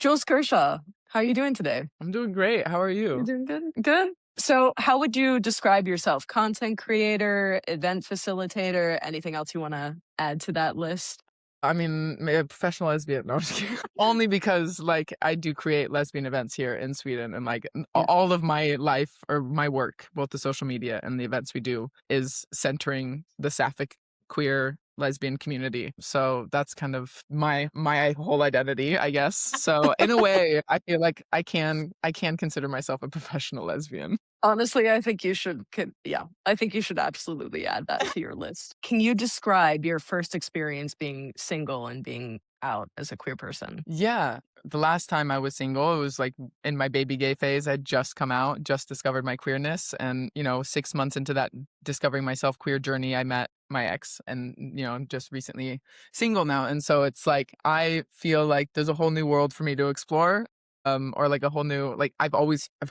Jules Kershaw. How are you doing today? I'm doing great. How are You're you? doing good. Good. So, how would you describe yourself? Content creator, event facilitator, anything else you want to add to that list? I mean, a professional lesbian. No, I'm just kidding. Only because I do create lesbian events here in Sweden, and Yeah. all of my life or my work, both the social media and the events we do, is centering the sapphic queer lesbian community. So that's kind of my whole identity, I guess. So in a way, I feel like I can consider myself a professional lesbian. Honestly, I think you should. Yeah, I think you should absolutely add that to your list. Can you describe your first experience being single and being out as a queer person? Yeah. The last time I was single, it was like in my baby gay phase. I'd just come out, just discovered my queerness. And, 6 months into that discovering myself queer journey, I met my ex and, I'm just recently single now. And so it's like, I feel like there's a whole new world for me to explore. Or like a whole new, like I've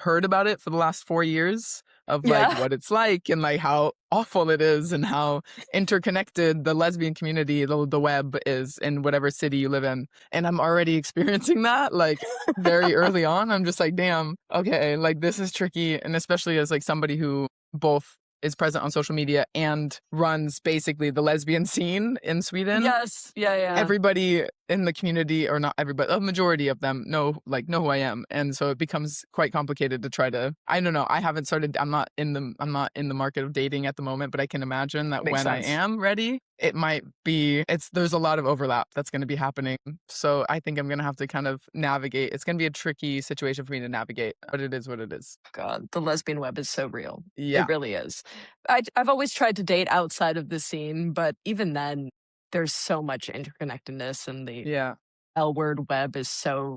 heard about it for the last 4 years of like Yeah. what it's like and like how awful it is and how interconnected the lesbian community, the web is in whatever city you live in. And I'm already experiencing that like very early on. I'm just like, damn, okay, like this is tricky. And especially as like somebody who both is present on social media and runs basically the lesbian scene in Sweden. Yes. Yeah. Yeah. Everybody in the community, or not everybody, a majority of them know who I am. And so it becomes quite complicated to try to, I don't know. I'm not in the market of dating at the moment, but I can imagine that Makes when I sense. am ready, there's a lot of overlap that's going to be happening. So I think I'm going to have to kind of navigate. It's going to be a tricky situation for me to navigate, but it is what it is. God, the lesbian web is so real. It Yeah. really is. I've always tried to date outside of the scene, but even then, there's so much interconnectedness, and the Yeah. L word web is so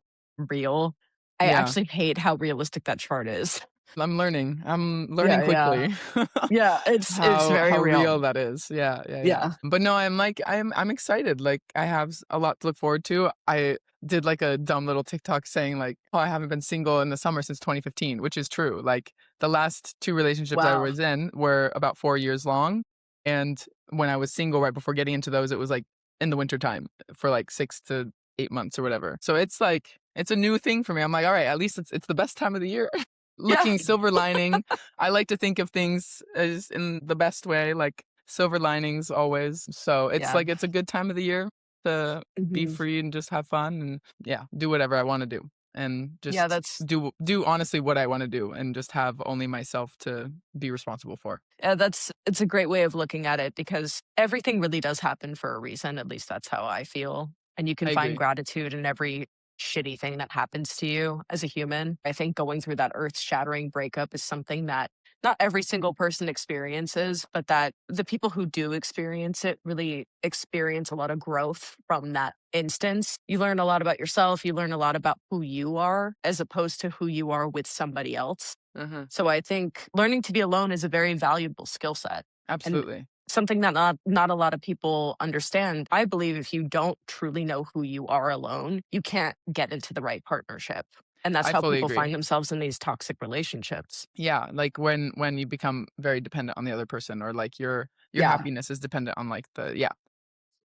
real. I Yeah. actually hate how realistic that chart is. I'm learning Yeah, yeah. quickly. Yeah, it's very How real. real that is. Yeah, yeah, yeah. Yeah. But no, I'm excited. Like I have a lot to look forward to. I did like a dumb little TikTok saying like, "Oh, I haven't been single in the summer since 2015," which is true. Like the last two relationships I Wow. was in were about 4 years long, and when I was single right before getting into those, it was like in the winter time for like 6 to 8 months or whatever. So it's like it's a new thing for me. I'm like, all right, at least it's the best time of the year. Yeah. Looking silver lining. I like to think of things as in the best way, like silver linings always. So it's Yeah. like it's a good time of the year to be Mhm. free and just have fun and yeah, do whatever I want to do and Yeah, just that's do honestly what I want to do and just have only myself to be responsible for. it's a great way of looking at it because everything really does happen for a reason. At least that's how I feel. And you can I find agree. gratitude in every shitty thing that happens to you as a human. I think going through that earth shattering breakup is something that not every single person experiences, but that the people who do experience it really experience a lot of growth from that instance. You learn a lot about yourself, you learn a lot about who you are as opposed to who you are with somebody else. Uh-huh. So I think learning to be alone is a very valuable skill set and Absolutely. something that not a lot of people understand. I believe if you don't truly know who you are alone, you can't get into the right partnership. And that's I how fully people agree. find themselves in these toxic relationships. Yeah, like when you become very dependent on the other person or like your Yeah. happiness is dependent on like the yeah.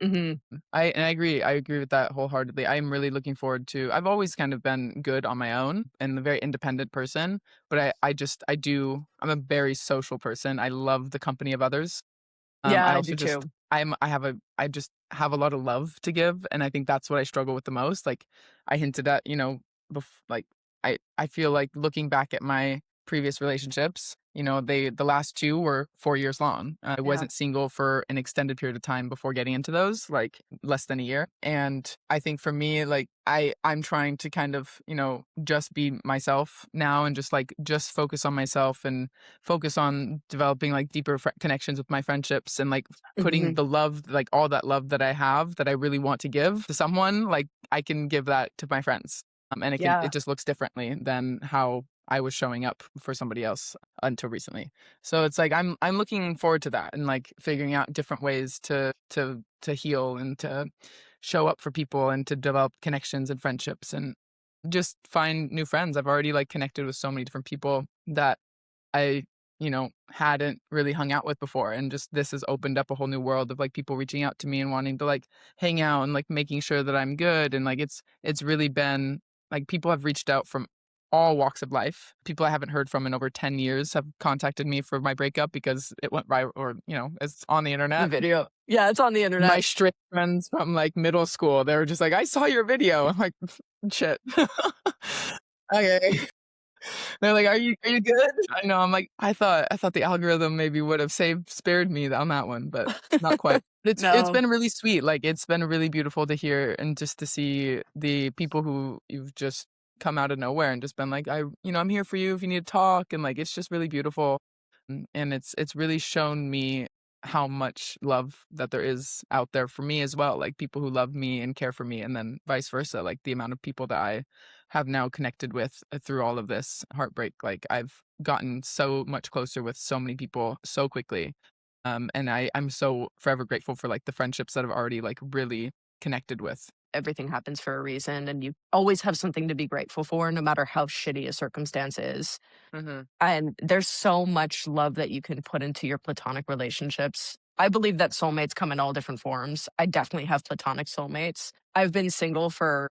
Mhm. I agree. I agree with that wholeheartedly. I'm really looking forward to I've always kind of been good on my own and a very independent person, but I'm a very social person. I love the company of others. Yeah, I I do also just too. I just have a lot of love to give, and I think that's what I struggle with the most. Like I hinted at, like I feel like looking back at my previous relationships, the last two were 4 years long. I Yeah. wasn't single for an extended period of time before getting into those, like less than a year. And I think for me, like I'm trying to kind of, just be myself now and just focus on myself and focus on developing like deeper connections with my friendships and like putting Mhm. the love, like all that love that I have that I really want to give to someone, like I can give that to my friends. And Yeah. it just looks differently than how I was showing up for somebody else until recently. So it's like I'm looking forward to that and like figuring out different ways to heal and to show up for people and to develop connections and friendships and just find new friends. I've already like connected with so many different people that I, hadn't really hung out with before. And just this has opened up a whole new world of like people reaching out to me and wanting to like hang out and like making sure that I'm good. And like it's really been like people have reached out from all walks of life. People I haven't heard from in over 10 years have contacted me for my breakup because it went viral, or, it's on the The internet. video. Yeah, it's on the My internet. straight friends from like middle school, they were just like, I saw your video. I'm like, shit. Okay. They're like, are you good? I know. I'm like, I thought the algorithm maybe would have spared me on that one, but not quite. It's No, been really sweet. Like it's been really beautiful to hear and just to see the people who you've just come out of nowhere and just been like, I'm here for you if you need to talk, and like it's just really beautiful. And it's really shown me how much love that there is out there for me as well. Like people who love me and care for me, and then vice versa. Like the amount of people that I have now connected with through all of this heartbreak. Like I've gotten so much closer with so many people so quickly. And I'm so forever grateful for like the friendships that I've already like really connected with. everything happens for a reason, and you always have something to be grateful for, no matter how shitty a circumstance is. Mhm. And there's so much love that you can put into your platonic relationships. I believe that soulmates come in all different forms. I definitely have platonic soulmates. I've been single for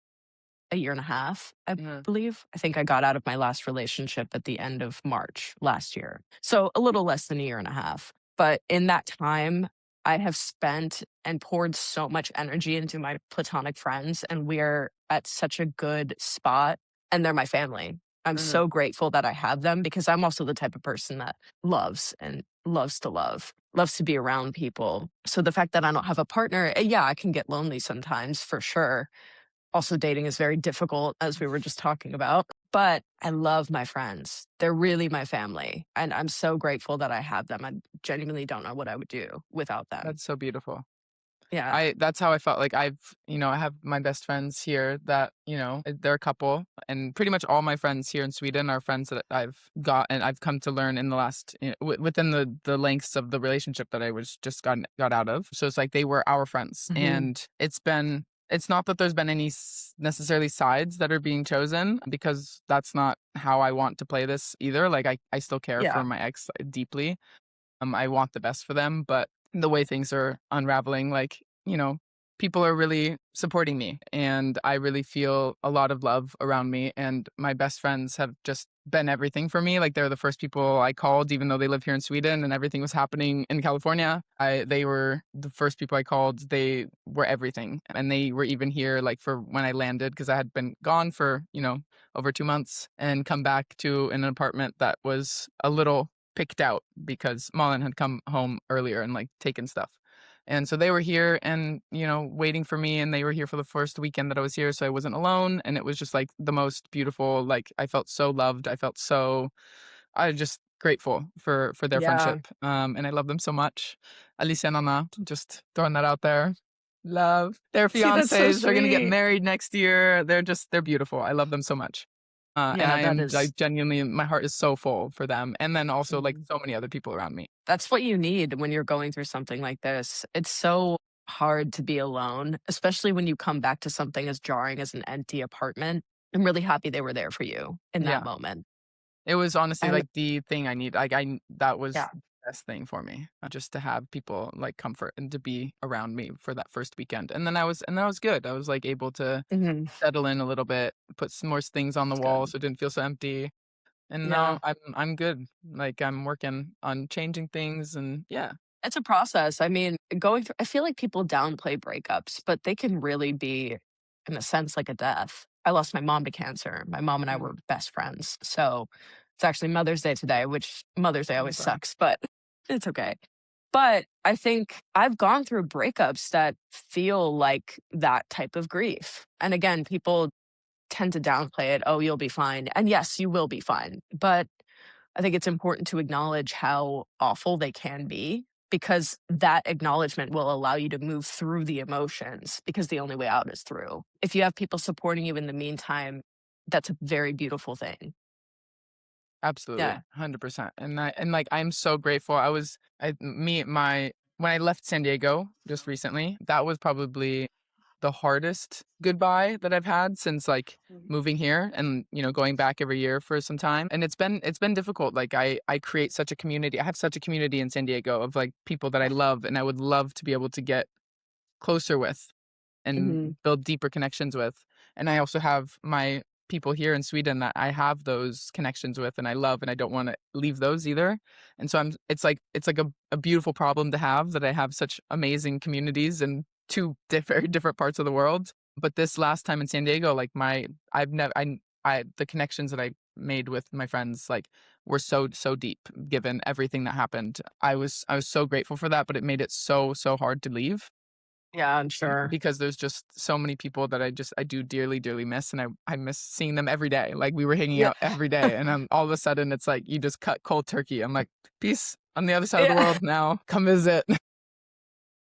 a year and a half, I Mhm. believe. I think I got out of my last relationship at the end of March last year. So a little less than a year and a half. But in that time, I have spent and poured so much energy into my platonic friends, and we're at such a good spot, and they're my family. I'm Mhm. so grateful that I have them, because I'm also the type of person that loves and loves to love, loves to be around people. So the fact that I don't have a partner, yeah, I can get lonely sometimes for sure. Also, dating is very difficult, as we were just talking about, but I love my friends. They're really my family, and I'm so grateful that I have them. I genuinely don't know what I would do without them. That's so beautiful. Yeah. That's how I felt. Like I have my best friends here that, they're a couple, and pretty much all my friends here in Sweden are friends that I've got and I've come to learn in the last, within the lengths of the relationship that I was just got out of. So it's like they were our friends, Mhm. and it's not that there's been any necessarily sides that are being chosen, because that's not how I want to play this either. Like I still care for Yeah. my ex deeply. I want the best for them, but the way things are unraveling, like, people are really supporting me, and I really feel a lot of love around me. And my best friends have just been everything for me. Like they're the first people I called, even though they live here in Sweden and everything was happening in California. They were the first people I called. They were everything. And they were even here like for when I landed, because I had been gone for, over 2 months, and come back to an apartment that was a little picked out because Malin had come home earlier and like taken stuff. And so they were here and, waiting for me, and they were here for the first weekend that I was here. So I wasn't alone. And it was just like the most beautiful, like I felt so loved. I was just grateful for their Yeah. friendship. And I love them so much. Alicia and Anna, just throwing that out there. Love their See, that's so fiancés. They're going to get sweet. married next year. They're beautiful. I love them so much. And Yeah, I that am is like genuinely, my heart is so full for them. And then also like mhm. so many other people around me. That's what you need when you're going through something like this. It's so hard to be alone, especially when you come back to something as jarring as an empty apartment. I'm really happy they were there for you in that Yeah. moment. It was honestly And like the thing I need. Like that was yeah. the best thing for me, just to have people like comfort and to be around me for that first weekend. And then I was good. I was like able to Mhm. settle in a little bit, put some more things on the That's wall good. so it didn't feel so empty. And now Yeah. I'm good. Like I'm working on changing things, and yeah. It's a process. I mean, going through I feel like people downplay breakups, but they can really be, in a sense, like a death. I lost my mom to cancer. My mom and I were Mhm. best friends. So it's actually Mother's Day today, which Mother's Day I'm always sorry. sucks, but it's okay. But I think I've gone through breakups that feel like that type of grief. And again, people tend to downplay it. Oh, you'll be fine. And yes, you will be fine. But I think it's important to acknowledge how awful they can be, because that acknowledgement will allow you to move through the emotions, because the only way out is through. If you have people supporting you in the meantime, that's a very beautiful thing. Absolutely, Yeah. 100%. And like I'm so grateful. When I left San Diego just recently, that was probably the hardest goodbye that I've had since like Mhm. moving here and going back every year for some time. And it's been difficult. Like I create such a community. I have such a community in San Diego of like people that I love, and I would love to be able to get closer with and Mhm. build deeper connections with. And I also have my people here in Sweden that I have those connections with and I love, and I don't want to leave those either. And so it's like a beautiful problem to have, that I have such amazing communities in two very different parts of the world. But this last time in San Diego, like I've never, the connections that I made with my friends, like, were so deep given everything that happened. I was so grateful for that, but it made it so hard to leave Yeah, I'm sure. because there's just so many people that I do dearly miss, and I miss seeing them every day. Like, we were hanging Yeah. out every day, and all of a sudden it's like you just cut cold turkey. I'm like, peace on the other side of the Yeah. world now. Come visit.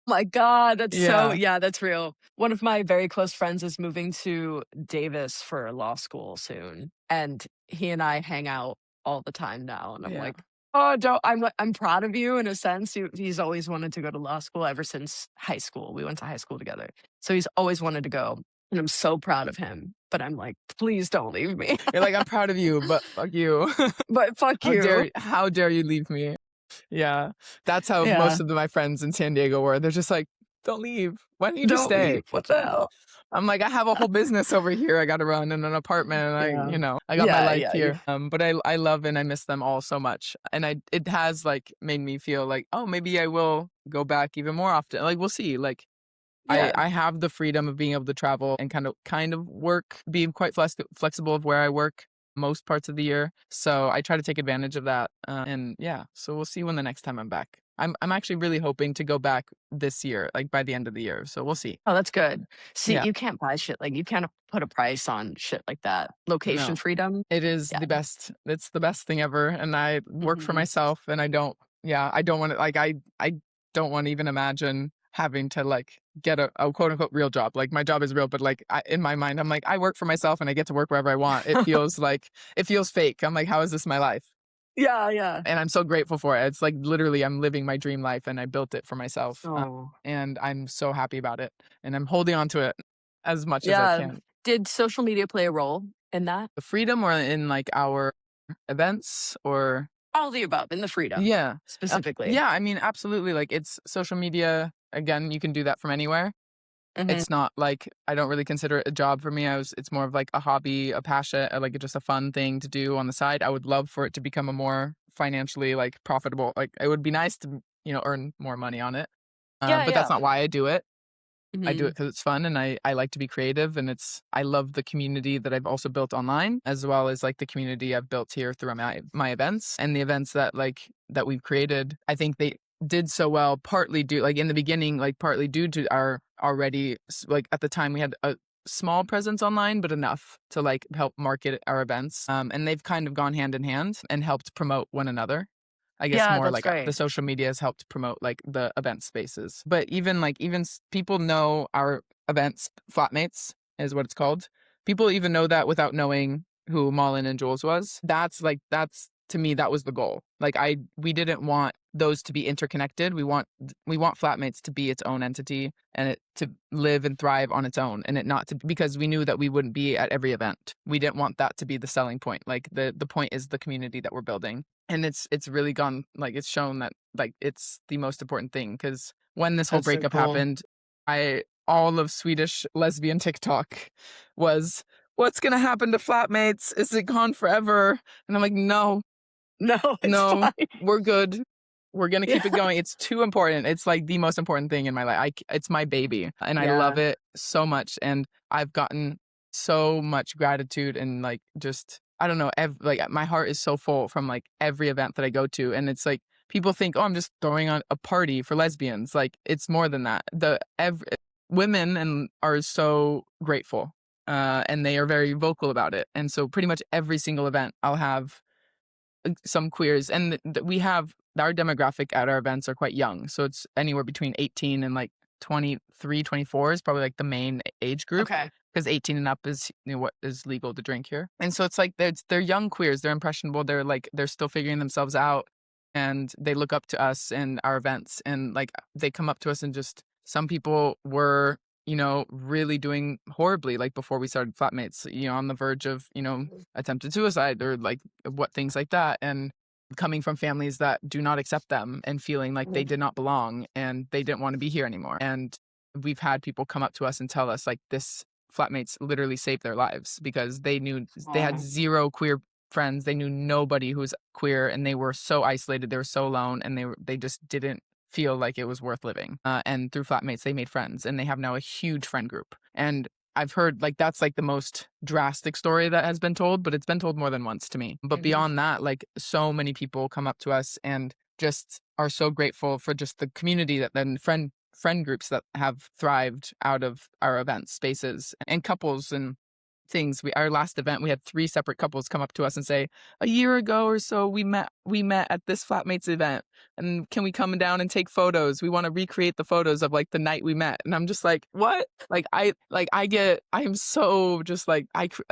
My God, that's so Yeah, yeah, that's real. One of my very close friends is moving to Davis for law school soon, and he and I hang out all the time now, and I'm yeah. like, "Oh, don't." I'm proud of you in a sense. He's always wanted to go to law school ever since high school. We went to high school together. So he's always wanted to go, and I'm so proud of him, but I'm like, "Please don't leave me." You're like, I'm proud of you, but fuck you. But fuck you. How dare you leave me? Yeah, that's how Yeah. most of my friends in San Diego were. They're just like, "Don't leave. Why don't you just Don't stay?" leave. What the hell? I'm like, "I have a whole business over here I gotta run, and an apartment, and Yeah. I got my Yeah, life yeah, you here." But I love and I miss them all so much, and it has, like, made me feel like, "Oh, maybe I will go back even more often." Like, we'll see. Like, yeah. I have the freedom of being able to travel and kind of work, being quite flexible of where I work most parts of the year. So I try to take advantage of that. And yeah, so we'll see when the next time I'm back. I'm actually really hoping to go back this year, like by the end of the year. So we'll see. Oh, that's good. See, Yeah, you can't buy shit like you can't put a price on shit like that. Location no, freedom. it is Yeah. the best. It's the best thing ever. And I work for Mhm. myself, and I don't want to, like, I don't want to even imagine having to, like, get a quote unquote real job. Like, my job is real, but like, in my mind, I'm like, I work for myself and I get to work wherever I want. It feels fake. I'm like, how is this my life? Yeah, yeah. And I'm so grateful for it. It's like literally I'm living my dream life, and I built it for myself. Oh. And I'm so happy about it. And I'm holding on to it as much as I Yeah. can. Did social media play a role in that? The freedom, or in like our events, or All the above, in the freedom, yeah. specifically. Yeah, I mean, absolutely. Like, it's social media. Again, you can do that from anywhere. Mhm. It's not like, I don't really consider it a job for me. It's more of like a hobby, a passion, like just a fun thing to do on the side. I would love for it to become a more financially, like, profitable. Like, it would be nice to, earn more money on it. Yeah, But that's yeah. not why I do it. I do it Mhm. because it's fun, and I like to be creative, and I love the community that I've also built online, as well as like the community I've built here through my events, and the events that we've created. I think they did so well, partly due, like, in the beginning, like, partly due to our already, like, at the time we had a small presence online, but enough to, like, help market our events. And they've kind of gone hand in hand and helped promote one another. I guess Yeah, more that's like, the great. social media has helped promote, like, the event spaces. But people know our events, Flatmates is what it's called. People even know that without knowing who Malin and Jules was. That's to me, that was the goal. Like, we didn't want those to be interconnected. We want Flatmates to be its own entity, and it to live and thrive on its own, and it not to, because we knew that we wouldn't be at every event. We didn't want that to be the selling point. Like, the point is the community that we're building. And it's really gone, like, it's shown that, like, it's the most important thing, because when this whole That's so breakup cool. happened, I all of Swedish lesbian TikTok was, "What's gonna happen to Flatmates? Is it gone forever?" And I'm like, "No, No, it's no, fine. we're good. We're gonna keep it Yeah. going. It's too important. It's like the most important thing in my life. It's my baby, and I love Yeah. it so much. And I've gotten so much gratitude, and, like, just, I don't know, like, my heart is so full from, like, every event that I go to. And it's like, people think, "Oh, I'm just throwing on a party for lesbians." Like, it's more than that. Women and are so grateful, and they are very vocal about it. And so pretty much every single event, I'll have some queers, and we have our demographic at our events are quite young, so it's anywhere between 18 and, like, 23, 24 is probably, like, the main age group, Okay. because 18 and up is, what is legal to drink here. And so it's like, they're young queers, they're impressionable, they're still figuring themselves out, and they look up to us and our events, and, like, they come up to us, and just, some people were, really doing horribly, like, before we started Flatmates, on the verge of, attempted suicide, or, like, what things like that, and coming from families that do not accept them, and feeling like they Mhm. did not belong and they didn't want to be here anymore. And we've had people come up to us and tell us, like, this flatmates literally saved their lives because they had Oh, zero queer friends. They knew nobody who was queer, and they were so isolated. They were so alone, and they just didn't feel like it was worth living. And through flatmates, they made friends, and they have now a huge friend group. And I've heard like that's like the most drastic story that has been told, but it's been told more than once to me. But mhm, beyond that, like so many people come up to us and just are so grateful for just the community that then friend groups that have thrived out of our events, spaces, and couples and things. Our last event, we had 3 separate couples come up to us and say, "A year ago or so, we met at this flatmates event, and can we come down and take photos? We want to recreate the photos of like the night we met." And I'm just like, "What?" I am so just like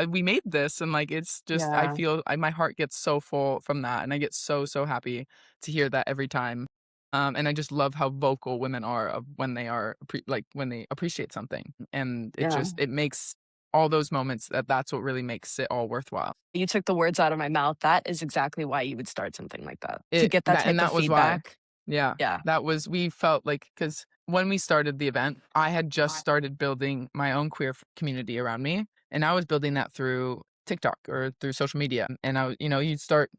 we made this, and like it's just I yeah, feel my heart gets so full from that, and I get so happy to hear that every time. And I just love how vocal women are of when they are when they appreciate something, and yeah. it makes all those moments that's what really makes it all worthwhile. You took the words out of my mouth. That is exactly why you would start something like that, to It get that that and type of that was why. feedback. Yeah. Yeah. That was we felt like because when we started the event, I had just started building my own queer community around me, and I was building that through TikTok or through social media. And you start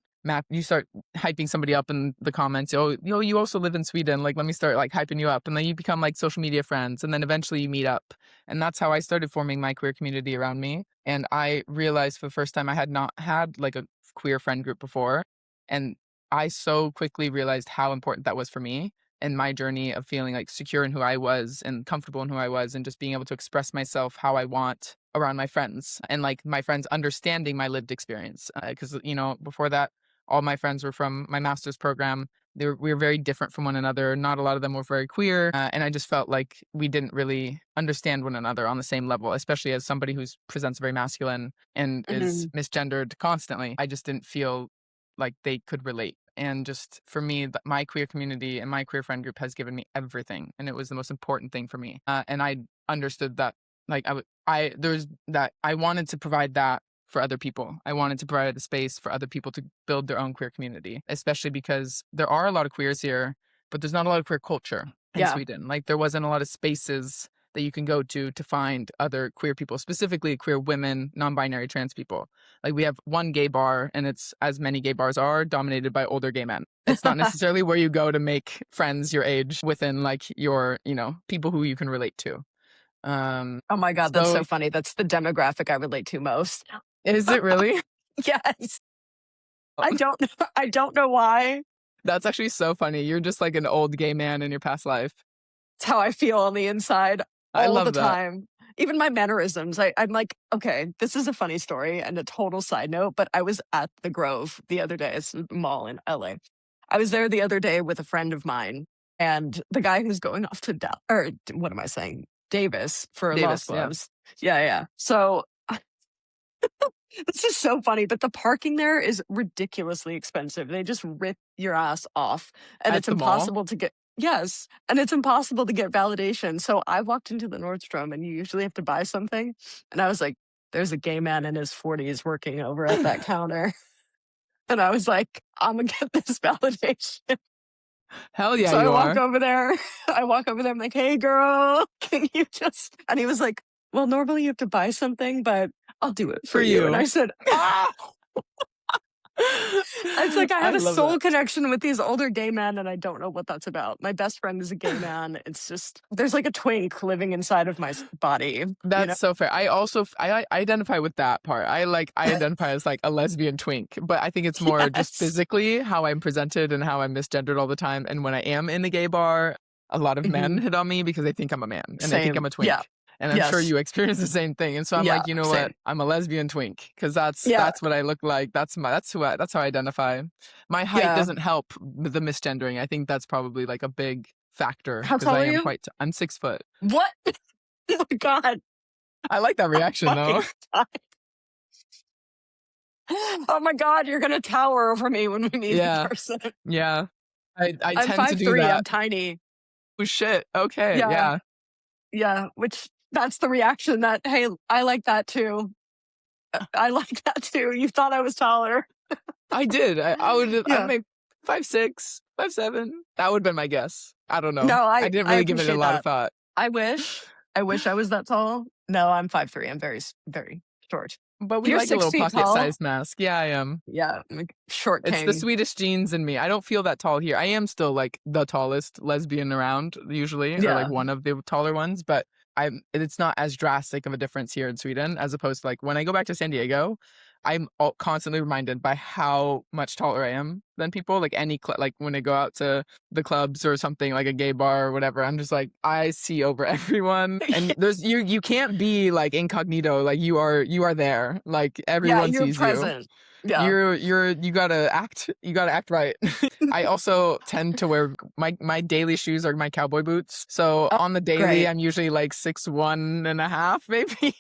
hyping somebody up in the comments. Oh, you also live in Sweden. Like, let me start like hyping you up, and then you become like social media friends, and then eventually you meet up. And that's how I started forming my queer community around me. And I realized for the first time I had not had like a queer friend group before, and I so quickly realized how important that was for me and my journey of feeling like secure in who I was and comfortable in who I was and just being able to express myself how I want around my friends and like my friends understanding my lived experience. Because, before that, all my friends were from my master's program. We were very different from one another. Not a lot of them were very queer. And I just felt like we didn't really understand one another on the same level, especially as somebody who presents very masculine and is Mhm, misgendered constantly. I just didn't feel like they could relate. And just for me, my queer community and my queer friend group has given me everything, and it was the most important thing for me. And I understood that, like there's that I wanted to provide that for other people. I wanted to provide a space for other people to build their own queer community, especially because there are a lot of queers here, but there's not a lot of queer culture in yeah. Sweden. Like there wasn't a lot of spaces that you can go to find other queer people, specifically queer women, non-binary, trans people. Like we have one gay bar, and it's, as many gay bars are, dominated by older gay men. It's not necessarily where you go to make friends your age within like your, people who you can relate to. Um, Oh my god, that's so so funny. That's the demographic I relate to most. is it really? Yes. I don't I don't know why. That's actually so funny. You're just like an old gay man in your past life. It's how I feel on the inside I all the love that. time. Even my mannerisms. I'm like, okay, this is a funny story and a total side note, but I was at the Grove the other day. It's a mall in LA. I was there the other day with a friend of mine, and the guy who's going off to or what am I saying? Davis for Davis, Lost yeah. Gloves. Yeah, yeah. So this is so funny, but the parking there is ridiculously expensive. They just rip your ass off, and At it's the mall. impossible to get. Yes, and it's impossible to get validation. So I walked into the Nordstrom, and you usually have to buy something, and I was like, "There's a gay man in his 40s working over at that counter," and I was like, "I'm gonna get this validation." Hell yeah, So I you walk are. over there. I walk over there. I'm like, "Hey, girl, can you just?" And he was like, "Well, normally you have to buy something, but I'll do it For for you." And I you. said, "Ah." It's like I I have a love soul that. connection with these older gay men, and I don't know what that's about. My best friend is a gay man. It's just there's like a twink living inside of my body, you know? That's so fair. I also I identify with that part. I identify as like a lesbian twink, but I think it's more just Yes. physically how I'm presented and how I'm misgendered all the time. And when I am in the gay bar, a lot of men Mhm. hit on me because they think I'm a man and they think I'm Same. a Yeah. twink. And I'm sure Yes. you experience the same thing. And so I'm Yeah. like, you know what? Same. I'm a lesbian twink because that's Yeah. what I look like. That's how I identify. My height Yeah. doesn't help with the misgendering. I think that's probably like a big factor How because tall I are am you? quite I'm 6 foot. What? Oh my God. I like that reaction though. Fucking stop. Oh my God. You're going to tower over me when we meet in Yeah. person. Yeah. I I'm tend to five do three. I'm that. tiny. Oh, shit. Okay. Yeah. Yeah. Yeah. Which that's the reaction that, hey, I like that too. I like that too. You thought I was taller. I did. I would I Yeah. make 5'6", 5'7". That would've been my guess. I don't know. No, I didn't I really give it a appreciate lot of that. thought. I wish. I wish I was that tall. No, I'm 5'3". I'm very short. But we You're like a 6 little feet tall? pocket-sized mask. Yeah, I am. Yeah, like, short It's the king. Swedish genes in me. I don't feel that tall here. I am still, like, the tallest lesbian around usually, or, like, Yeah. one of the taller ones, but it's not as drastic of a difference here in Sweden as opposed to, like, when I go back to San Diego, I'm constantly reminded by how much taller I am than people. Like, like, when I go out to the clubs or something, like a gay bar or whatever, I'm just like, I see over everyone, and there's you can't be, like, incognito, like, you are there. Like, Yeah, everyone you're sees you. present. Yeah. You gotta act right. I also tend to wear my daily shoes are my cowboy boots. So Oh, on the daily, great. I'm usually like 6'1.5" maybe.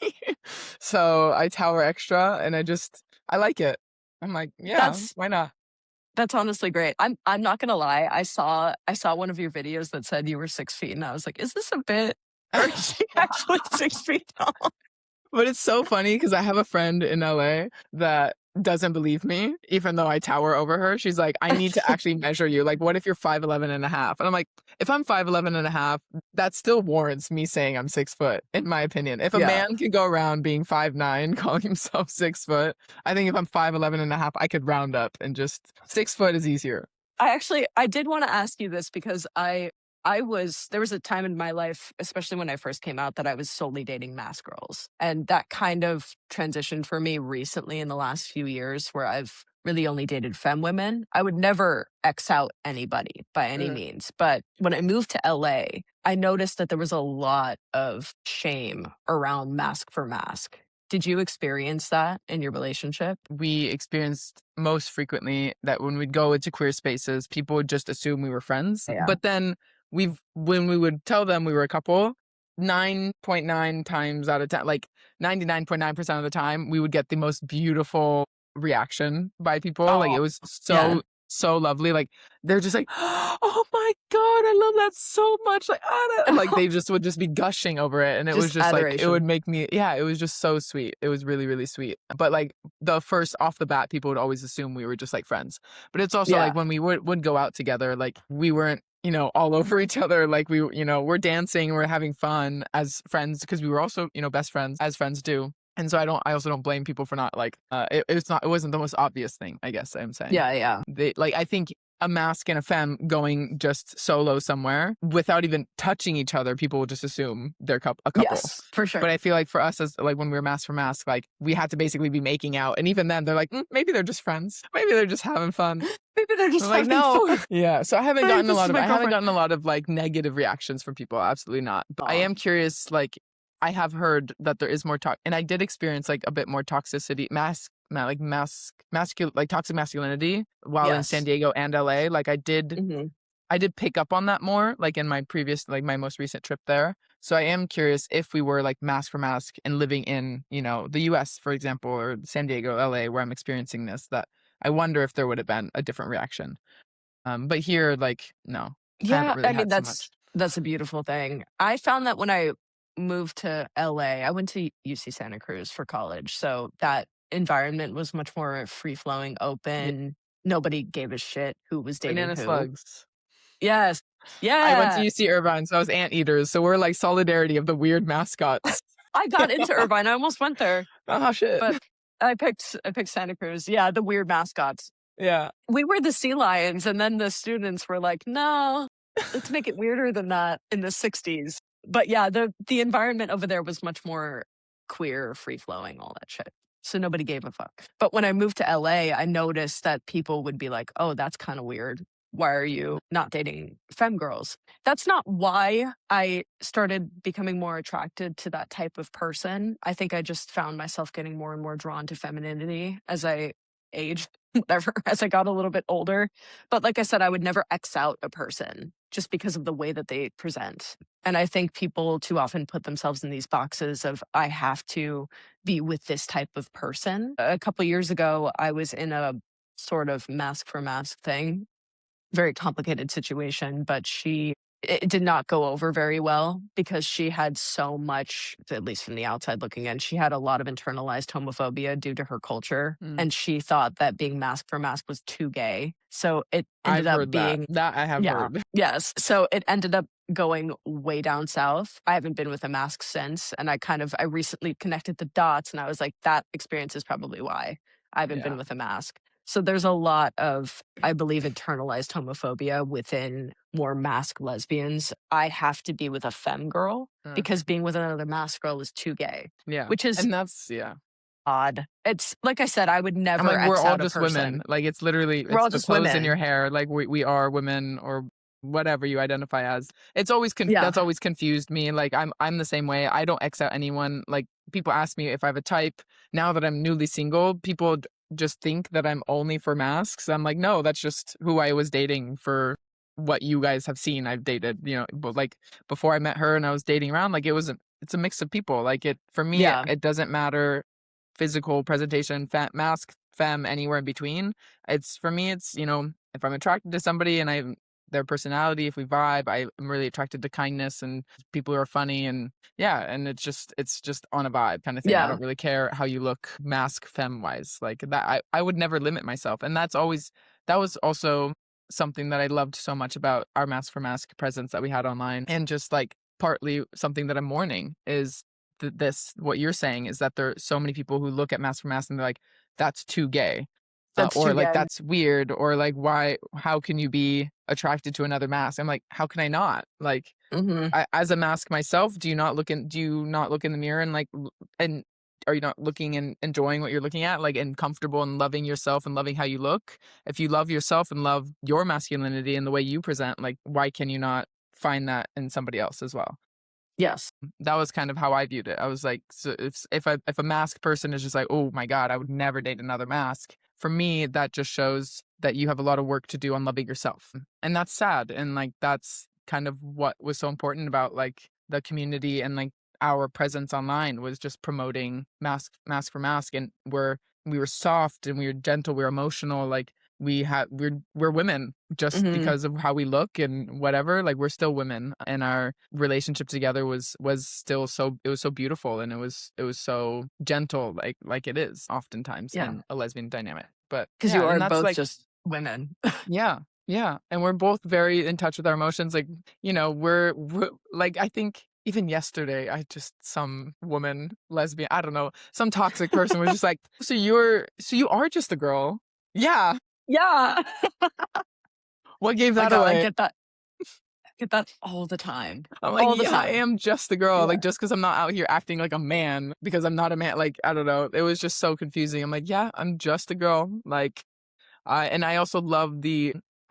So I tower extra, and I like it. I'm like, yeah, That's why not? that's honestly great. I'm not gonna lie, I saw one of your videos that said you were 6 feet, and I was like, "Is this a bit, or is he actually 6 feet tall?" But it's so funny because I have a friend in LA that doesn't believe me, even though I tower over her. She's like, I need to actually measure you. Like, what if you're 5'11.5"? And I'm like, if I'm 5'11.5", that still warrants me saying I'm 6 foot, in my opinion. If a Yeah. man can go around being 5'9", calling himself 6 foot, I think if I'm 5'11.5", I could round up and just 6 foot is easier. I did wanna ask you this because there was a time in my life, especially when I first came out, that I was solely dating mask girls, and that kind of transitioned for me recently in the last few years where I've really only dated femme women. I would never X out anybody by any Mm. means, but when I moved to LA, I noticed that there was a lot of shame around mask for mask. Did you experience that in your relationship? We experienced most frequently that when we'd go into queer spaces, people would just assume we were friends. Yeah. But then when we would tell them we were a couple, 9.9 times out of 10, like 99.9% of the time, we would get the most beautiful reaction by people. Like, Oh, it was yeah, so lovely. Like, they're just like, oh my God, I love that so much. Like, like they just would just be gushing over it. And it was just just like, it would adoration. make me, yeah, it was just so sweet. It was really, really sweet. But like, the first off the bat, people would always assume we were just like friends. But it's also like Yeah. when we would go out together, like we weren't, all over each other. Like we're dancing, we're having fun as friends because we were also, best friends as friends do. And so I also don't blame people for not like, it wasn't the most obvious thing, I guess I'm saying. Yeah, yeah. I think a mask and a femme going just solo somewhere without even touching each other, people will just assume they're a couple. Yes, for sure. But I feel like for us, as like when we were mask for mask, like we had to basically be making out, and even then they're like, maybe they're just friends, maybe they're just having fun. Maybe they're I'm just like, having no, fun. yeah. So This is my I haven't girlfriend. gotten a lot of like negative reactions from people. Absolutely not. But I Aw. am curious, like I have heard that there is more talk, and I did experience like a bit more toxicity, like toxic masculinity while in San Yes. Diego and LA. Like Mhm. I did pick up on that more, like in my most recent trip there. So I am curious if we were like mask for mask and living in, the US, for example, or San Diego, LA, where I'm experiencing this, that I wonder if there would have been a different reaction. But here, like, no, I haven't Yeah, really I mean, had so much. that's a beautiful thing. I found that when I moved to LA, I went to UC Santa Cruz for college, so that environment was much more free flowing, Yeah, open. Nobody gave a shit who was dating banana who. slugs. Yes. I went to Yeah. UC Irvine, so I was anteaters. So we're like solidarity of the weird mascots. I got into Irvine. I almost went there, Oh shit. but I picked Santa Cruz. Yeah, the weird mascots. Yeah. We were the sea lions, and then the students were like, "No, let's make it weirder than that," in the '60s. But yeah, the environment over there was much more queer, free flowing, all that shit. So nobody gave a fuck. But when I moved to LA, I noticed that people would be like, "Oh, that's kind of weird. Why are you not dating femme girls?" That's not why I started becoming more attracted to that type of person. I think I just found myself getting more and more drawn to femininity as I aged, whatever, as I got a little bit older. But like I said, I would never X out a person just because of the way that they present. And I think people too often put themselves in these boxes of, I have to be with this type of person. A couple years ago, I was in a sort of mask for mask thing, very complicated situation, but it did not go over very well because she had so much, at least from the outside looking in, she had a lot of internalized homophobia due to her culture. Mm. And she thought that being mask for mask was too gay. So it ended I've up heard that. being, That I have yeah, heard. yes. So it ended up going way down south. I haven't been with a mask since, and I recently connected the dots, and I was like, that experience is probably why I haven't been Yeah. with a mask. So there's a lot of, I believe, internalized homophobia within more masked lesbians. I have to be with a femme girl Uh, because being with another masked girl is too gay, yeah. which is And that's yeah. odd. It's like I said, I would I'm never like, we're X all out a just women. person. Like it's literally We're it's all the just clothes in your women. hair. Like we are women or whatever you identify as. It's always Yeah, that's always confused me. Like I'm the same way. I don't X out anyone. Like people ask me if I have a type. Now that I'm newly single, people just think that I'm only for masks. I'm like, no, that's just who I was dating for what you guys have seen I've dated, but like before I met her and I was dating around, like it's a mix of people. Like it for me, yeah, it doesn't matter physical presentation, fat mask, femme, anywhere in between. It's for me, it's if I'm attracted to somebody and I their personality, if we vibe, I'm really attracted to kindness and people who are funny and yeah, and it's just on a vibe kind of thing. I yeah. don't really care how you look mask femme wise. Like that I would never limit myself. And that was also something that I loved so much about our mask for mask presence that we had online. And just like partly something that I'm mourning is this what you're saying is that there are so many people who look at mask for mask and they're like, that's too gay, That's or too like gay. that's weird, or like why how can you be attracted to another mask? I'm like, how can I not? Like Mhm. as a mask myself, do you not look in the mirror and like and are you not looking and enjoying what you're looking at, like and comfortable and loving yourself and loving how you look? If you love yourself and love your masculinity and the way you present, like why can you not find that in somebody else as well? Yes. That was kind of how I viewed it. I was like, so if a mask person is just like, oh my god, I would never date another mask. For me, that just shows that you have a lot of work to do on loving yourself, and that's sad. And like that's kind of what was so important about like the community and like our presence online was just promoting mask for mask, and we were soft and we were gentle, we were emotional, like we're women just Mhm. because of how we look and whatever, like we're still women, and our relationship together was still so it was so beautiful, and it was so gentle, like it is oftentimes Yeah, in a lesbian dynamic. But 'cause yeah, you are and that's both like just women. yeah, yeah, and we're both very in touch with our emotions. Like, we're like, I think even yesterday, I just some woman, lesbian, I don't know, some toxic person was just like, so you are just a girl? Yeah. Yeah. What gave My that god, away? I get that all the time. I'm like, All the yeah, I time. am just a girl. Yeah. Like, just because I'm not out here acting like a man because I'm not a man. Like, I don't know. It was just so confusing. I'm like, yeah, I'm just a girl. Like, and I also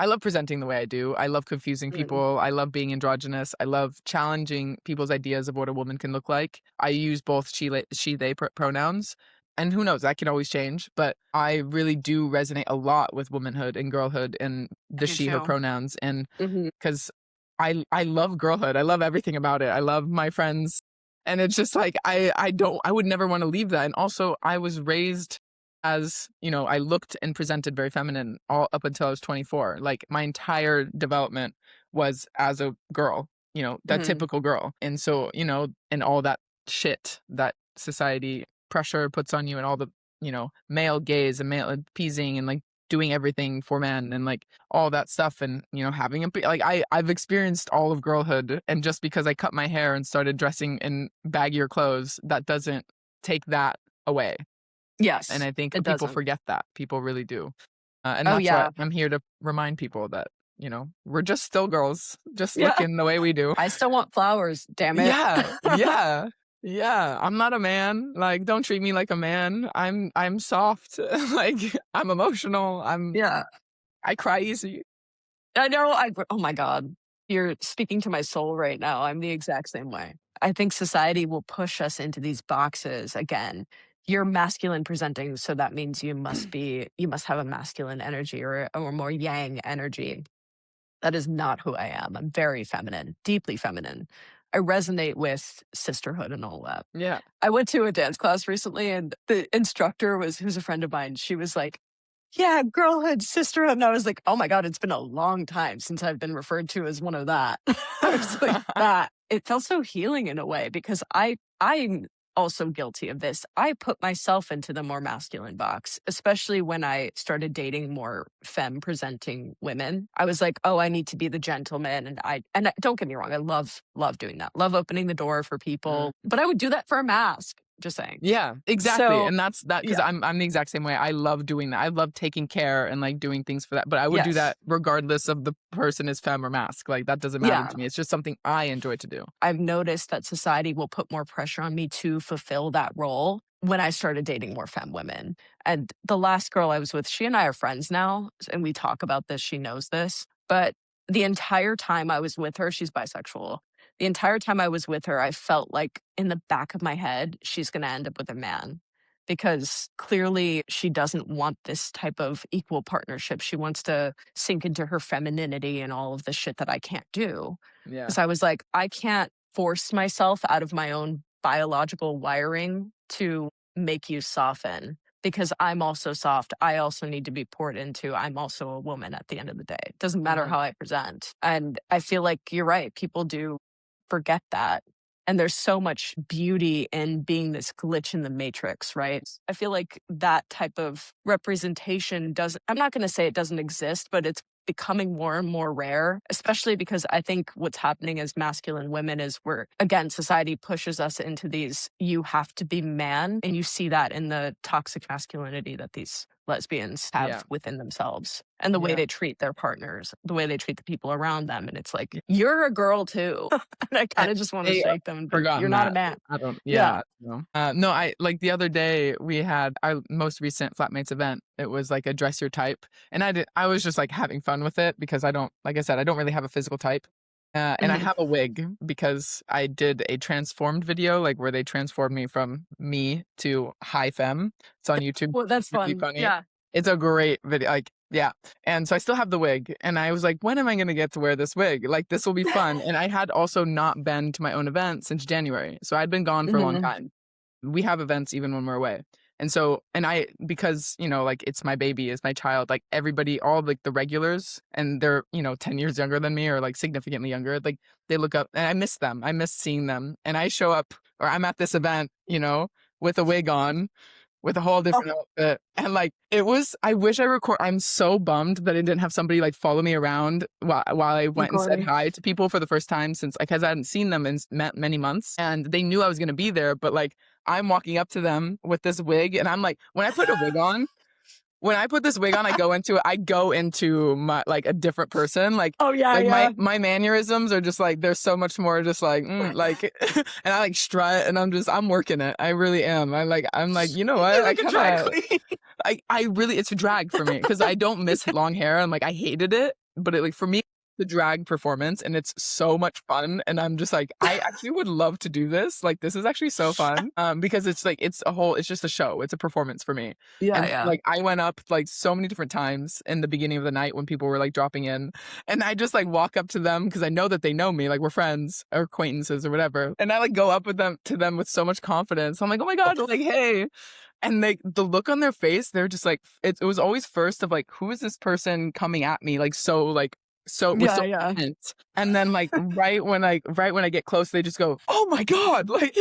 I love presenting the way I do. I love confusing Mm. people. I love being androgynous. I love challenging people's ideas of what a woman can look like. I use both they pronouns. And who knows, that can always change. But I really do resonate a lot with womanhood and girlhood and I the do she, her too. pronouns. And Mhm. because I love girlhood. I love everything about it. I love my friends. And it's just like I would never want to leave that. And also I was raised as, I looked and presented very feminine all up until I was 24. Like my entire development was as a girl, that Mhm. typical girl. And so, and all that shit that society pressure puts on you and all the, male gaze and male appeasing and like doing everything for men and like all that stuff and having a like I've experienced all of girlhood, and just because I cut my hair and started dressing in baggier clothes, that doesn't take that away. And Yes, I think it people doesn't. forget that. People really do. And Oh, that's what yeah. I'm here to remind people that, we're just still girls, just Yeah. looking the way we do. I still want flowers, damn it. Yeah, yeah, yeah. I'm not a man. Like, don't treat me like a man. I'm soft. Like, I'm emotional. Yeah. I cry easy. I know, oh my god. You're speaking to my soul right now. I'm the exact same way. I think society will push us into these boxes again. You're masculine presenting, so that means you must have a masculine energy or more yang energy. That is not who I am. I'm very feminine, deeply feminine. I resonate with sisterhood and all that. Yeah. I went to a dance class recently and the instructor who's a friend of mine. She was like, "Yeah, girlhood, sisterhood." And I was like, "Oh my god, it's been a long time since I've been referred to as one of that." I was like, that. It felt so healing in a way because I'm also guilty of this. I put myself into the more masculine box, especially when I started dating more femme presenting women. I was like, oh, I need to be the gentleman. Don't get me wrong, I love doing that. Love opening the door for Mm. people, but I would do that for a mask. Just saying. Yeah, exactly, So and that's that because yeah, I'm the exact same way. I love doing that. I love taking care and, like, doing things for that, but I would do yes. that regardless of the person is femme or masc, like, that doesn't matter Yeah. to me. It's just something I enjoy to do. I've noticed that society will put more pressure on me to fulfill that role when I started dating more femme women. And the last girl I was with, she and I are friends now, and we talk about this. She knows this. But the entire time I was with her, she's bisexual. The entire time I was with her, I felt like in the back of my head, she's going to end up with a man because clearly she doesn't want this type of equal partnership. She wants to sink into her femininity and all of the shit that I can't do. Yeah, 'Cause I was like, I can't force myself out of my own biological wiring to make you soften because I'm also soft. I also need to be poured into. I'm also a woman at the end of the day. It doesn't matter mhm, how I present. And I feel like you're right. People do forget that. And there's so much beauty in being this glitch in the matrix, right? I feel like that type of representation doesn't, I'm not going to say it doesn't exist, but it's becoming more and more rare, especially because I think what's happening as masculine women is we're, again, society pushes us into these, you have to be man. And you see that in the toxic masculinity that these lesbians have yeah, within themselves and the way yeah. they treat their partners, the way they treat the people around them. And it's like, you're a girl too. And I And kind of just want to they shake them and be like, you're forgotten not a that. man. I don't Yeah. yeah, no. No, I like, the other day, we had our most recent flatmates event. It was, like, a dress your type, and I was just, like, having fun with it because I don't like I said, I don't really have a physical type. And I Mhm. have a wig because I did a transformed video, like, where they transformed me from me to high femme. It's on YouTube. Well, that's Really fun. funny. Yeah. It's a great video, like, yeah. And so I still have the wig, and I was like, "When am I gonna get to wear this wig? Like, this will be fun." And I had also not been to my own event since January, so I'd been gone for a long Mhm. time. We have events even when we're away. And so and I because, like, it's my baby, it's my child, like, everybody, all, like, the regulars, and they're, 10 years younger than me or, like, significantly younger, like, they look up and I miss them. I miss seeing them. And I show up or I'm at this event, with a wig on, with a whole Oh, different outfit, and, like, it was I wish I record I'm so bummed that I didn't have somebody, like, follow me around while I went and said recording. hi to people for the first time since because I hadn't seen them in many months, and they knew I was gonna be there, but, like, I'm walking up to them with this wig, and I'm like when I put this wig on, I go into my like, a different person, Oh, yeah, like, yeah. my mannerisms are just, like, they're so much more just, like, like and I, like, strut, and I'm working it, I really am, I'm like, "You know what? You're I like a drag kinda" queen. I really it's a drag for me because I don't miss long hair, and, like, I hated it, but it, like, for me, the drag performance, and it's so much fun, and I'm just like, "I actually would love to do this, like, this is actually so fun," because it's, like, it's just a show, it's a performance for me, Yeah, and, yeah. like, I went up, like, so many different times in the beginning of the night when people were, like, dropping in, and I just, like, walk up to them because I know that they know me, like, we're friends or acquaintances or whatever, and I, like, go up with them to them with so much confidence. I'm like, "Oh my god," like, "Hey." And the look on their face, they're just like it was always first of like, "Who is this person coming at me?" So with Yeah, so yeah. intent. And then, like, right when I get close, they just go, "Oh my god." Like,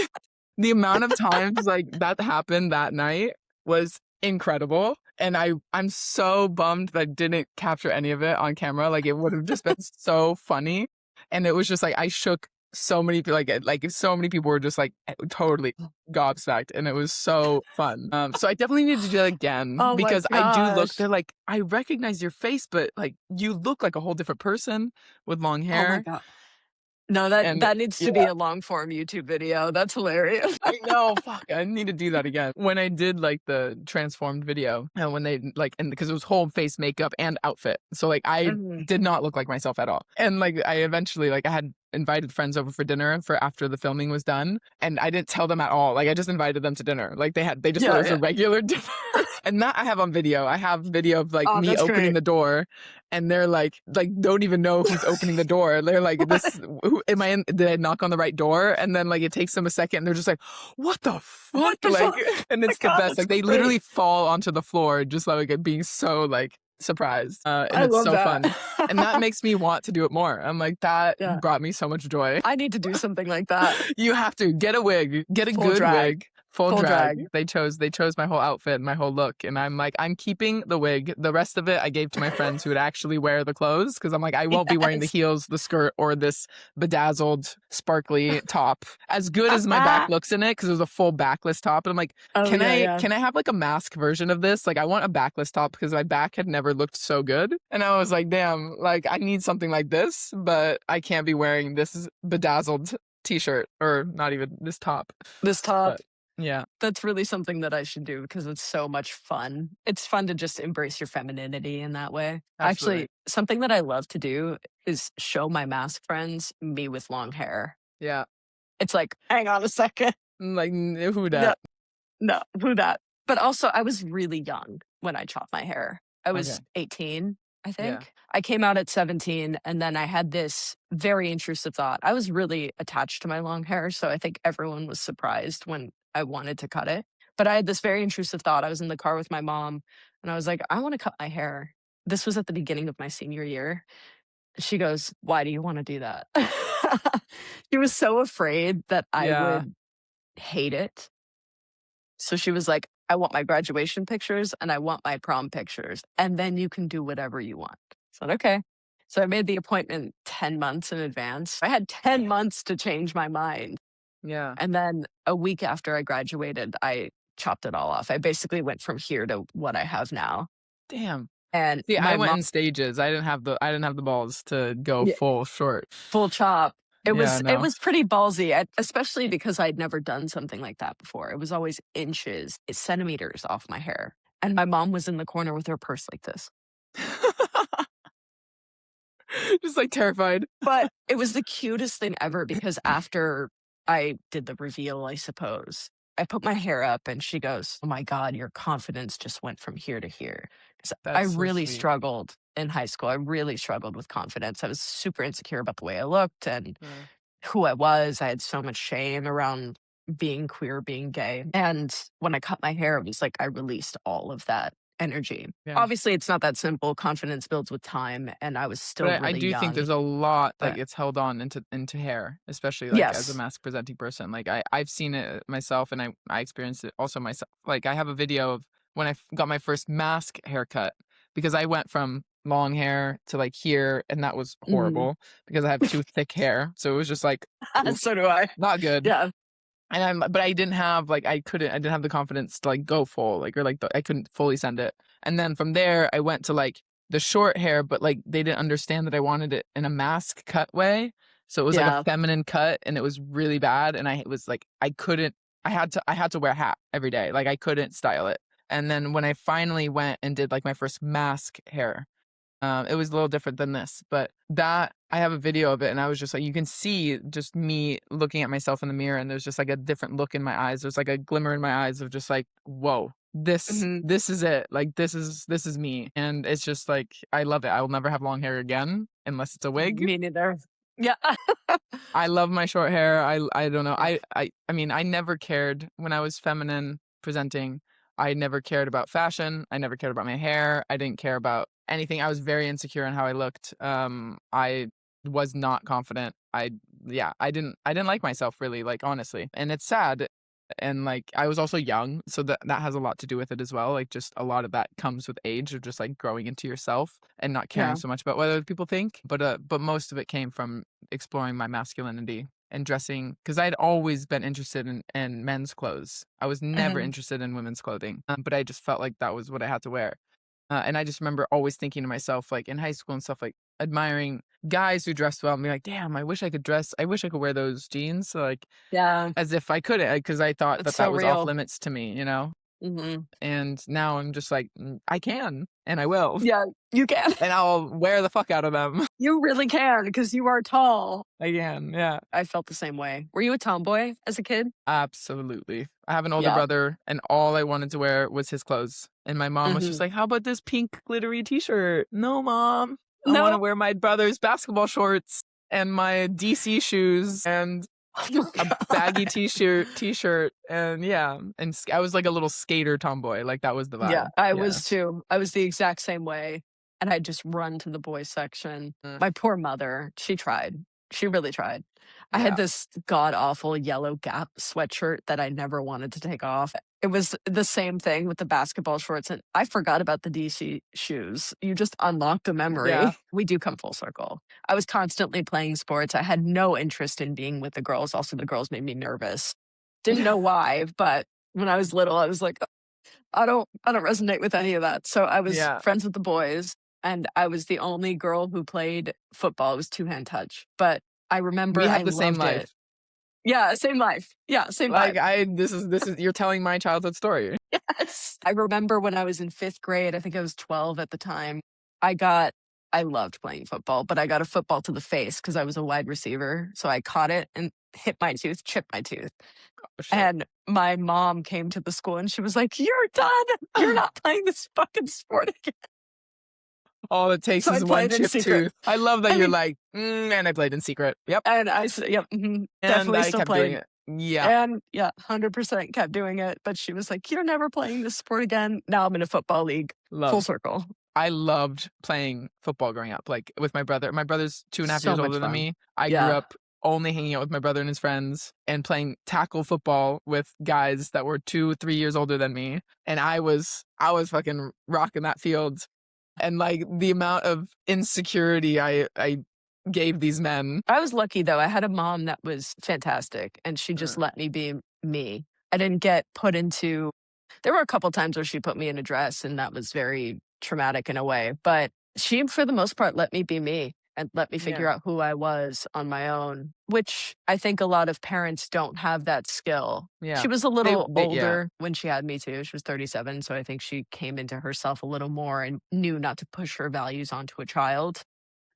the amount of times, like, that happened that night was incredible, and I'm so bummed that I didn't capture any of it on camera, like, it would've just been so funny, and it was just, like, I shook so many people so many people were just, like, totally gobsmacked, and it was so fun. So I definitely need to do that again Oh my because I do look gosh. they're like, "I recognize your face, but, like, you look like a whole different person with long Oh my hair." god. No, that And that needs to be yeah. a long form YouTube video. That's hilarious. I know, fuck, I need to do that again. When I did, like, the transformed video, and when they, like and because it was whole face makeup and outfit, so, like, I Mhm. did not look like myself at all, and, like, I eventually I had invited friends over for dinner for after the filming was done, and I didn't tell them at all, like, I just invited them to dinner, like, they just thought it Yeah, was a yeah. regular dinner, and that I have on video. I have video of, like, Oh, me that's opening great. the door, and they're don't even know who's opening the door. They're like, What? "This who am I in did I knock on the right door?" And then, like, it takes them a second, and they're just like, "What the fuck?" What the Like, fuck? and My it's the god, best. that's Like, they great. literally fall onto the floor just, like, being so, like, surprised. And I it's love so that. fun. And that makes me want to do it more. I'm like, that Yeah. brought me so much joy. I need to do something like that. You have to get a wig, get a Full good drag. wig, full Full drag. drag. They chose my whole outfit and my whole look. And I'm like, I'm keeping the wig. The rest of it I gave to my friends who would actually wear the clothes. Cause I'm like, I won't be wearing the Yes. heels, the skirt, or this bedazzled, sparkly top. As good as my back looks in it, because it was a full backless top. And I'm like, Oh, can yeah, I yeah. can I have like a mask version of this? Like I want a backless top because my back had never looked so good. And I was like, damn, like I need something like this, but I can't be wearing this bedazzled t-shirt, or not even this top. This top. But yeah, That's really something that I should do because it's so much fun. It's fun to just embrace your femininity in that way. absolutely. Actually, something that I love to do is show my mask friends me with long hair. Yeah. It's like, hang on a second. Like who No, dat? no, who that? But also, I was really young when I chopped my hair. I Okay. was 18, I Yeah. think. I came out at 17, and then I had this very intrusive thought. I was really attached to my long hair, so I think everyone was surprised when I wanted to cut it. But I had this very intrusive thought. I was in the car with my mom, and I was like, I want to cut my hair. This was at the beginning of my senior year. She goes, why do you want to do that? She was so afraid that I Yeah. would hate it. So she was like, I want my graduation pictures and I want my prom pictures, and then you can do whatever you want. I said, okay. So I made the appointment 10 months in advance. I had 10 months to change my mind. Yeah. And then a week after I graduated, I chopped it all off. I basically went from here to what I have now. Damn. And See, I my went mom, in stages. I didn't have the balls to go yeah, full short. full chop. It Yeah, was it no. was pretty ballsy, especially because I'd never done something like that before. It was always inches, centimeters off my hair. And my mom was in the corner with her purse like this. Just like terrified. But it was the cutest thing ever because after I did the reveal, I suppose, I put my hair up and she goes, "Oh my God, your confidence just went from here to here." 'Cause I That's so really sweet. struggled in high school. I really struggled with confidence. I was super insecure about the way I looked and Uh, who I was. I had so much shame around being queer, being gay. And when I cut my hair, it was like I released all of that energy. yeah. Obviously, it's not that simple. Confidence builds with time, and I was still But I really do think young. there's a lot that But gets held on into hair, especially like as a yes. mask presenting person. Like I've seen it myself, and I experienced it also myself. Like I have a video of when got my first mask haircut, because I went from long hair to like here, and that was Mhm. horrible because I have too thick hair. So it was just like So do I. not good. Yeah. And but I didn't have like I didn't have the confidence to like go full, like, or like I couldn't fully send it. And then from there I went to like the short hair, but like they didn't understand that I wanted it in a mask cut way. So it was like a Yeah. feminine cut, and it was really bad, and I was like I couldn't, I had to wear a hat every day. Like I couldn't style it. And then when I finally went and did like my first mask hair, it was a little different than this, but that I have a video of it, and I was just like, you can see just me looking at myself in the mirror, and there's just like a different look in my eyes. There's like a glimmer in my eyes of just like, whoa, Mhm. this is it. Like this is me, and it's just like I love it. I will never have long hair again unless it's a wig. Me neither. Yeah. I love my short hair. I don't know. Yeah. I mean, I never cared when I was feminine presenting. I never cared about fashion. I never cared about my hair. I didn't care about anything. I was very insecure in how I looked. I was not confident. I didn't like myself really, like honestly. And it's sad. And like I was also young, so that has a lot to do with it as well. Like just a lot of that comes with age, of just like growing into yourself and not caring Yeah. so much about what other people think. But most of it came from exploring my masculinity and dressing, because I'd always been interested in men's clothes. I was never Mhm. interested in women's clothing, but I just felt like that was what I had to wear. And I just remember always thinking to myself, like in high school and stuff, like admiring guys who dressed well and be like, damn, I wish I could dress. I wish I could wear those jeans. So, like, Yeah. as if I couldn't, because I thought It's that so that was off real. limits to me, you know? Mhm. And now I'm just like, I can, and I will, Yeah, you can. and I'll wear the fuck out of them. You really can because you are tall. I can, yeah. I felt the same way. Were you a tomboy as a kid? Absolutely. I have an older Yeah. brother, and all I wanted to wear was his clothes. And my mom was just Mhm. like, how about this pink glittery t-shirt? No, mom. I want No. to wear my brother's basketball shorts and my DC shoes and Oh my a baggy god. t-shirt. And yeah. And I was like a little skater tomboy. Like that was the Yeah, vibe. I Yeah. was too. I was the exact same way. and I'd just run to the boys section. Mm, My poor mother, she tried. She really tried. I had yeah. this god awful yellow Gap sweatshirt that I never wanted to take off. It was the same thing with the basketball shorts, and I forgot about the DC shoes. You just unlocked a Yeah. memory. We do come full circle. I was constantly playing sports. I had no interest in being with the girls. Also, the girls made me nervous. Didn't know why, but when I was little, I was like, I don't resonate with any of that. So I was Yeah. friends with the boys, and I was the only girl who played football. It was two-hand touch, but I remember We I have the same loved it. life. Yeah, same life. Yeah, same Like, vibe. this is you're telling my childhood story. Yes. I remember when I was in 5th grade, I think I was 12 at the time, I got I loved playing football, but I got a football to the face because I was a wide receiver. So I caught it and hit my tooth, chipped my tooth. Oh, shit. And my mom came to the school and she was like, "You're done. You're not playing this fucking sport again." All it takes So I is one played in chipped secret. tooth. I love that I you're mean, like, "And I played in secret." Yep, and yep, and definitely I still kept doing played. it. Yeah, And yeah, 100% kept doing it. But she was like, "You're never playing this sport again." Now I'm in a football league. Full love. circle. I loved playing football growing up, like, with my brother. My brother's 2.5 So years much older than fun. me. I grew Yeah. up only hanging out with my brother and his friends and playing tackle football with guys that were 2, 3 years older than me, and I was fucking rocking that field, and, like, the amount of insecurity I gave these men. I was lucky though. I had a mom that was fantastic and she just Mm, let me be me. I didn't get put into there were a couple times where she put me in a dress and that was very traumatic in a way, but she for the most part let me be me and let me figure yeah, out who I was on my own, which I think a lot of parents don't have that skill. yeah. She was a little They yeah, older when she had me too. She was 37, so I think she came into herself a little more and knew not to push her values onto a child,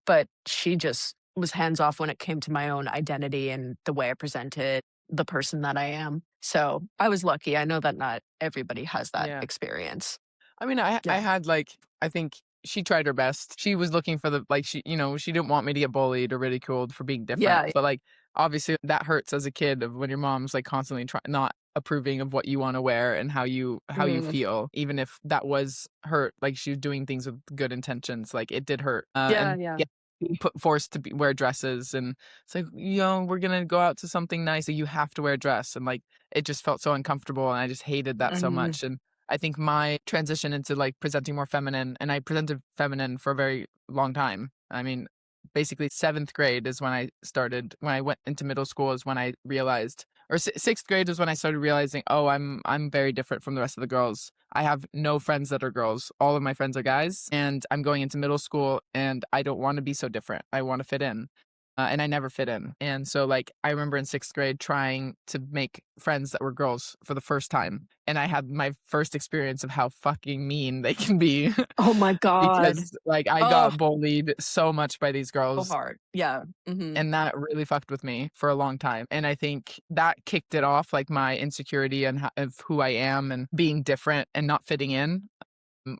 but she just was hands off when it came to my own identity and the way I presented the person that I am. So I was lucky. I know that not everybody has that yeah. experience. I mean, I Yeah. had, like, I think she tried her best. She was looking for the like, she didn't want me to get bullied or ridiculed for being different, Yeah. but, like, obviously, that hurts as a kid of when your mom's, like, constantly not approving of what you wanna wear and how you Mm. feel, even if that was hurt, like, she was doing things with good intentions, like, it did hurt, Yeah, and yeah. yeah, being forced to wear dresses, and it's like, "We're gonna go out to something nice, and you have to wear a dress," and, like, it just felt so uncomfortable, and I just hated that so Mhm. much, and I think my transition into, like, presenting more feminine, and I presented feminine for a very long time. I mean, basically 7th grade is when I went into middle school is when I realized, or 6th grade is when I started realizing, "Oh, I'm very different from the rest of the girls. I have no friends that are girls. All of my friends are guys, and I'm going into middle school, and I don't wanna be so different. I wanna fit in." And I never fit in. And so, like, I remember in 6th grade trying to make friends that were girls for the first time, and I had my first experience of how fucking mean they can be Oh my god. because, like, I Oh, got bullied so much by these so girls, hard. Yeah. Mhm. and that really fucked with me for a long time, and I think that kicked it off, like, my insecurity and of who I am and being different and not fitting in.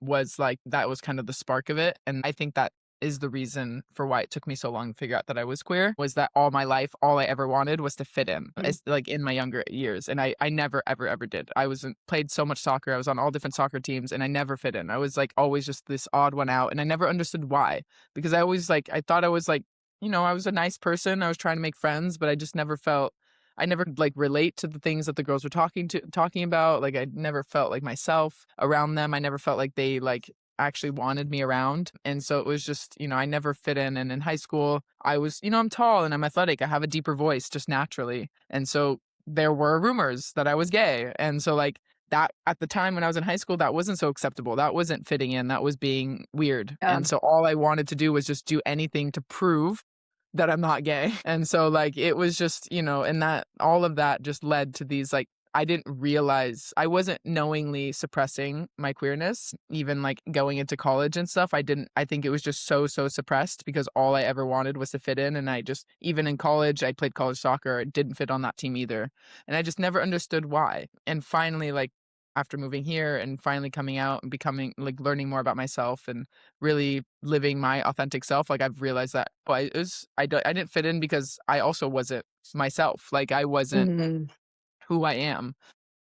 Was like that was kind of the spark of it, and I think that is the reason for why it took me so long to figure out that I was queer, was that all my life, all I ever wanted was to fit in, Mm. as like, in my younger years, and I never, ever, ever did. I was in played so much soccer, I was on all different soccer teams, and I never fit in. I was, like, always just this odd one out, and I never understood why, because I always, like I thought I was, like, I was a nice person, I was trying to make friends, but I just never felt I never like relate to the things that the girls were talking about. Like I never felt like myself around them. I never felt like they like actually wanted me around. And so it was just, I never fit in. And in high school, I was, I'm tall and I'm athletic. I have a deeper voice just naturally. And so there were rumors that I was gay. And so like that at the time when I was in high school, that wasn't so acceptable. That wasn't fitting in. That was being weird. Yeah. And so all I wanted to do was just do anything to prove that I'm not gay. And so like it was just, and that all of that just led to these like I didn't realize I wasn't knowingly suppressing my queerness, even like going into college and stuff. I think it was just so suppressed because all I ever wanted was to fit in. And I just, even in college, I played college soccer. It didn't fit on that team either. And I just never understood why. And finally, like, after moving here and finally coming out and becoming like learning more about myself and really living my authentic self, like I've realized that I didn't fit in because I also wasn't myself. Like I wasn't Mhm. who I am.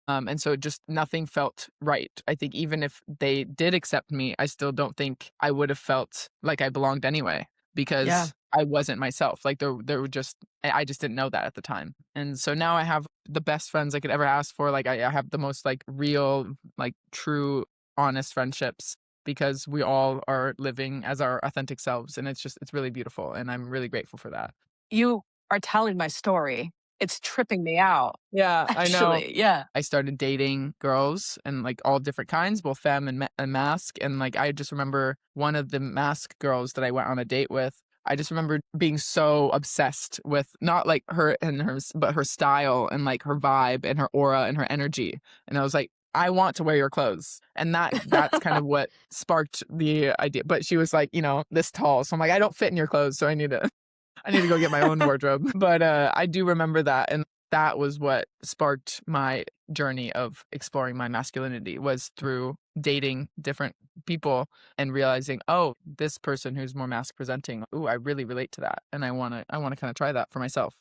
And so just nothing felt right. I think even if they did accept me, I still don't think I would have felt like I belonged anyway Yeah. because I wasn't myself. Like there were just I just didn't know that at the time. And so now I have the best friends I could ever ask for. Like I have the most like real, like true, honest friendships because we all are living as our authentic selves, and it's really beautiful, and I'm really grateful for that. You are telling my story. It's tripping me out, Yeah, I know. actually. Yeah. I started dating girls and like all different kinds, both femme and masc. And like I just remember one of the masc girls that I went on a date with. I just remember being so obsessed with not like her and hers, but her style and like her vibe and her aura and her energy. And I was like, I want to wear your clothes. And that's kind of what sparked the idea. But she was like, this tall. So I'm like, I don't fit in your clothes, so I need to go get my own wardrobe. But I do remember that, and that was what sparked my journey of exploring my masculinity was through dating different people and realizing, oh, this person who's more masc presenting, ooh, I really relate to that, and I want to kind of try that for myself.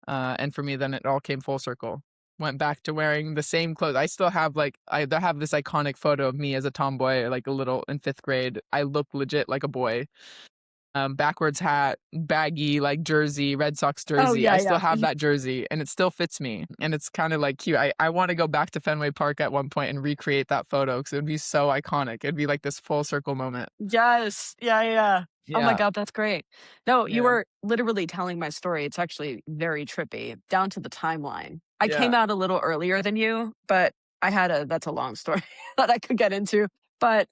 And for me, then it all came full circle. Went back to wearing the same clothes. I still have I have this iconic photo of me as a tomboy, like a little in 5th grade. I look legit like a boy, backwards hat, baggy, like jersey, Red Sox Oh, jersey. yeah, I still yeah. have that jersey and it still fits me. And it's kind of like cute. I want to go back to Fenway Park at one point and recreate that photo because it would be so iconic. It'd be like this full circle moment. Yes. Yeah, yeah. Oh my Yeah. god, that's great. No, you Yeah. were literally telling my story. It's actually very trippy, down to the timeline. I Yeah. came out a little earlier than you, but that's a long story that I could get into. But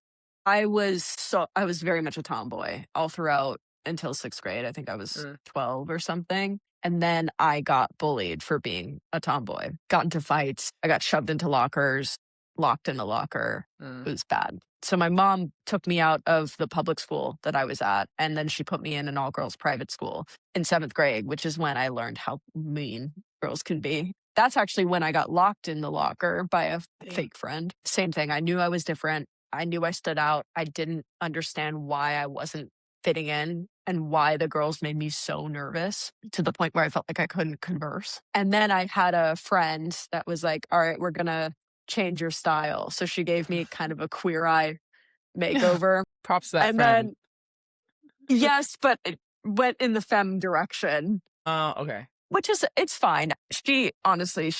I was very much a tomboy all throughout until 6th grade. I think I was Mm, 12 or something. And then I got bullied for being a tomboy. Got into fights. I got shoved into lockers, locked in a locker. mm, It was bad. So my mom took me out of the public school that I was at, and then she put me in an all-girls private school in 7th grade, which is when I learned how mean girls can be. That's actually when I got locked in the locker by a damn. fake friend. Same thing. I knew I was different. I knew I stood out. I didn't understand why I wasn't fitting in and why the girls made me so nervous to the point where I felt like I couldn't converse. And then I had a friend that was like, all right, we're going to change your style. So she gave me kind of a queer eye makeover. Props to that And friend. then, yes, but it went in the femme direction, Oh, okay. which is, it's fine. She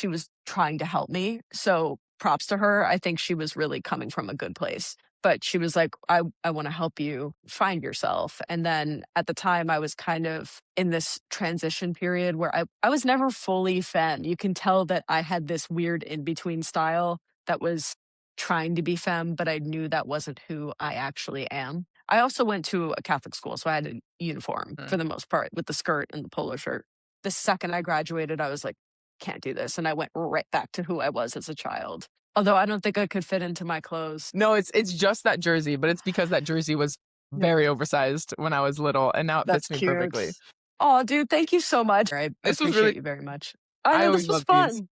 was trying to help me. So props to her. I think she was really coming from a good place. But she was like, I want to help you find yourself. And then at the time, I was kind of in this transition period where I was never fully femme. You can tell that I had this weird in between style that was trying to be femme, but I knew that wasn't who I actually am. I also went to a Catholic school, so I had a uniform Mm. for the most part with the skirt and the polo shirt. The second I graduated, I was like, can't do this. And I went right back to who I was as a child. Although I don't think I could fit into my clothes. No, it's just that jersey, but it's because that jersey was Yep. very oversized when I was little, and now it That's fits me cute. perfectly. Oh, dude, thank you so much. I This was really appreciate you very much. I I know always this was love these. fun.